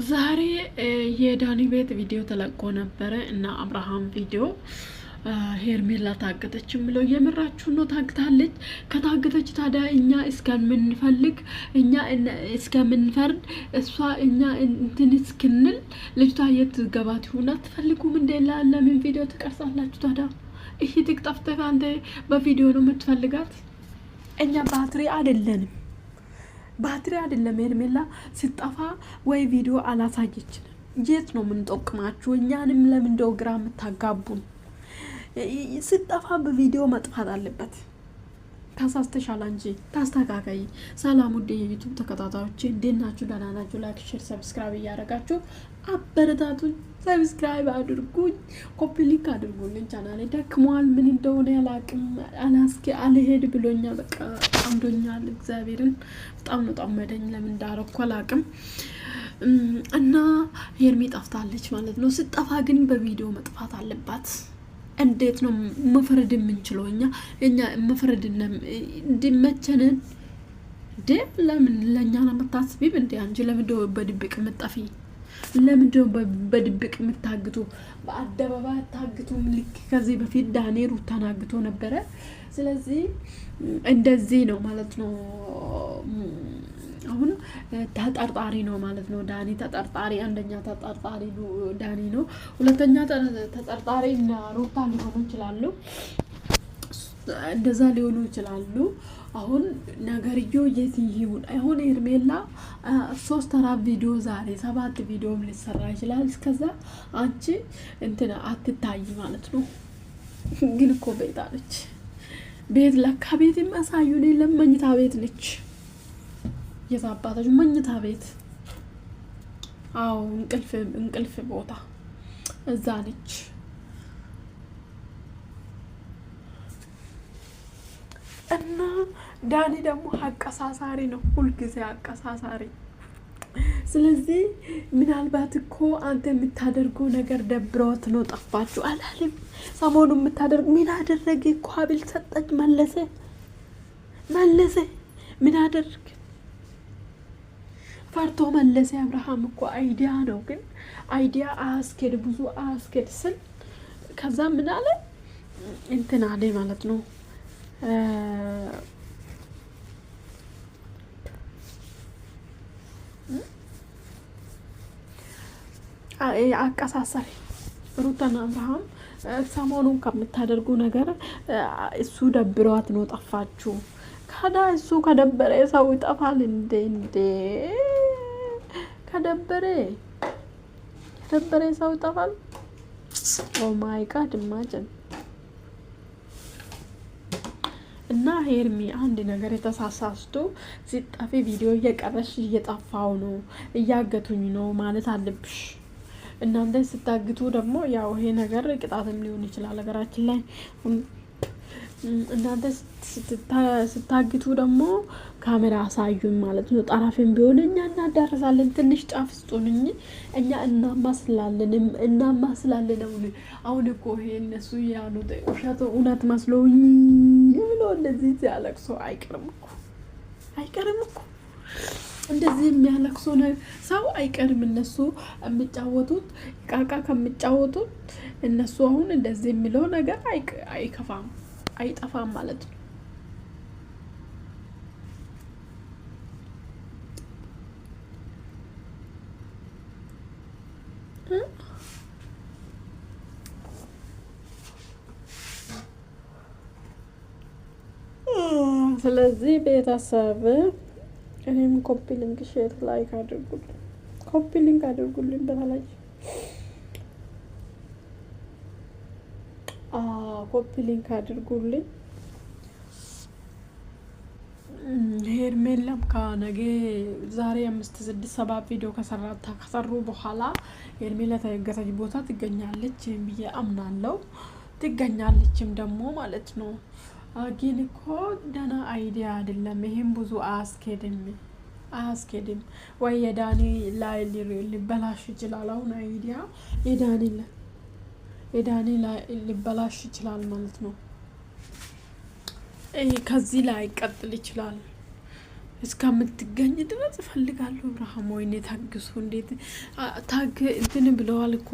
ዛሬ የዳኒ ቤት ቪዲዮ ተለቆ ነበረ እና አብርሃም ቪዲዮ ሄርሜላ ታገተች ብለው የምራችሁ ነው። ታግታለች። ከታገተች ታዲያ እኛ እስከምንፈልግ እኛ እስከምንፈርድ እሷ እኛ እንትን እስክንል ልጅቷ የት ገባት ይሆን አትፈልጉም እንዴ? ለምን ቪዲዮ ትቀርጻላችሁ ታዲያ? ይሄ ትቅጠፍተህ አንተ በቪዲዮ ነው የምትፈልጋት? እኛ ባትሪ አይደለንም። ባትሪ አይደለም ሄርሜላ ስጠፋ ወይ ቪዲዮ አላሳየችን። የት ነው ምን ጠቅማችሁ? እኛንም ለምን ደው ግራ የምታጋቡን? ስጠፋ በቪዲዮ መጥፋት አለበት። ታሳስተሻል እንጂ ታስተካከይ። ሰላም ውድ የዩቲዩብ ተከታታዮች እንዴት ናችሁ? ደህና ናችሁ? ላይክ፣ ሼር፣ ሰብስክራይብ እያደረጋችሁ አበረታቱኝ። ሰብስክራይብ አድርጉኝ፣ ኮፒ ሊንክ አድርጉልኝ። ቻናሌ ደክሟል። ምን እንደሆነ ያላቅም አልሄድ ብሎኛል። በቃ አምዶኛል። እግዚአብሔርን በጣም ነው ጣመደኝ። ለምን እንዳረኩ አላቅም። እና ሄርሜ ጠፍታለች ማለት ነው። ስጠፋ ግን በቪዲዮ መጥፋት አለባት። እንዴት ነው መፍረድ የምንችለው? እኛ መፍረድ እንዲመቸንን እንዴ? ለምን ለእኛ ነው የምታስቢብ እንዴ? አንቺ ለምንድነው በድብቅ የምጠፊ? ለምንድነው በድብቅ የምታግቱ? በአደባባይ ታግቱ። ልክ ከዚህ በፊት ዳኒ ሩታን አግቶ ነበረ። ስለዚህ እንደዚህ ነው ማለት ነው። አሁን ተጠርጣሪ ነው ማለት ነው ዳኒ። ተጠርጣሪ አንደኛ ተጠርጣሪ ዳኒ ነው። ሁለተኛ ተጠርጣሪ እና ሩታ ሊሆኑ ይችላሉ። እንደዛ ሊሆኑ ይችላሉ። አሁን ነገርዮ የት ይሁን? አሁን ሄርሜላ 3-4 ቪዲዮ ዛሬ 7 ቪዲዮም ሊሰራ ይችላል። እስከዛ አንቺ እንትና አትታይ ማለት ነው። ግን እኮ ቤት አለች። ቤት ለካ ቤት የሚያሳዩን ለመኝታ ቤት ነች። የታባታች መኝታ ቤት። አዎ እንቅልፍ ቦታ እዛ ነች። እና ዳኒ ደግሞ አቀሳሳሪ ነው፣ ሁልጊዜ አቀሳሳሪ። ስለዚህ ምናልባት እኮ አንተ የምታደርገው ነገር ደብሮት ነው ጠፋችሁ አላለም? ሰሞኑ የምታደርግ ምን አደረገ እኮ? ሀብል ሰጠች፣ መለሰ። ምን አደረገ? ፈርቶ መለሰ። አብርሃም እኮ አይዲያ ነው፣ ግን አይዲያ አያስኬድ፣ ብዙ አያስኬድ ስል ከዛ ምን አለ እንትን አለ ማለት ነው። አቀሳሳሪ ሩታና አብርሃም ሰሞኑን ከምታደርጉ ነገር እሱ ደብሯት ነው ጠፋችሁ። ከዳ እሱ ከደበረ ሰው ይጠፋል እንዴ? ከደበረ ሰው ይጠፋል። ኦ ማይ ጋድ ኢማጂን። እና ሄርሚ አንድ ነገር የተሳሳስቶ ሲጠፊ ቪዲዮ እየቀረሽ እየጠፋው ነው እያገቱኝ ነው ማለት አለብሽ። እናንተ ስታግቱ ደግሞ ያው ይሄ ነገር ቅጣትም ሊሆን ይችላል ሀገራችን ላይ። እናንተ ስታግቱ ደግሞ ካሜራ አሳዩን ማለት ነው። ጠራፊም ቢሆን እኛ እናዳርሳለን። ትንሽ ጫፍ ስጡን እንጂ እኛ እናማስላለን። አሁን እኮ ይሄ እነሱ ያሉት ውሸት እውነት መስሎኝ ብሎ እንደዚህ ሲያለቅሶ አይቀርም እኮ እንደዚህ የሚያለቅሶ ሰው አይቀርም። እነሱ የሚጫወቱት ቃቃ ከሚጫወቱት እነሱ አሁን እንደዚህ የሚለው ነገር አይከፋም አይጠፋም ማለት ነው። ስለዚህ ቤተሰብ እኔም ኮፒ ሊንክ ሼር ላይክ አድርጉልኝ፣ ኮፒ ሊንክ አድርጉልኝ። በተለይ ኮፒ ሊንክ አድርጉልኝ። ሄርሜላም ከነገ ዛሬ 5-6-7 ቪዲዮ ከሰሩ በኋላ ሄርሜላ ተገሰች ቦታ ትገኛለች ብዬ አምናለሁ። ትገኛለችም ደግሞ ማለት ነው። ግን እኮ ደህና አይዲያ አይደለም። ይሄም ብዙ አያስኬድም። ወይ የዳኒ ላይ ሊበላሽ ይችላል። አሁን አይዲያ የዳኒ ላይ ሊበላሽ ይችላል ማለት ነው። ከዚህ ላይ ቀጥል ይችላል። እስከምትገኝ ድረስ እፈልጋለሁ። አብርሃም ወይኔ ታግሱ። እንዴት ታግ እንትን ብለዋል እኮ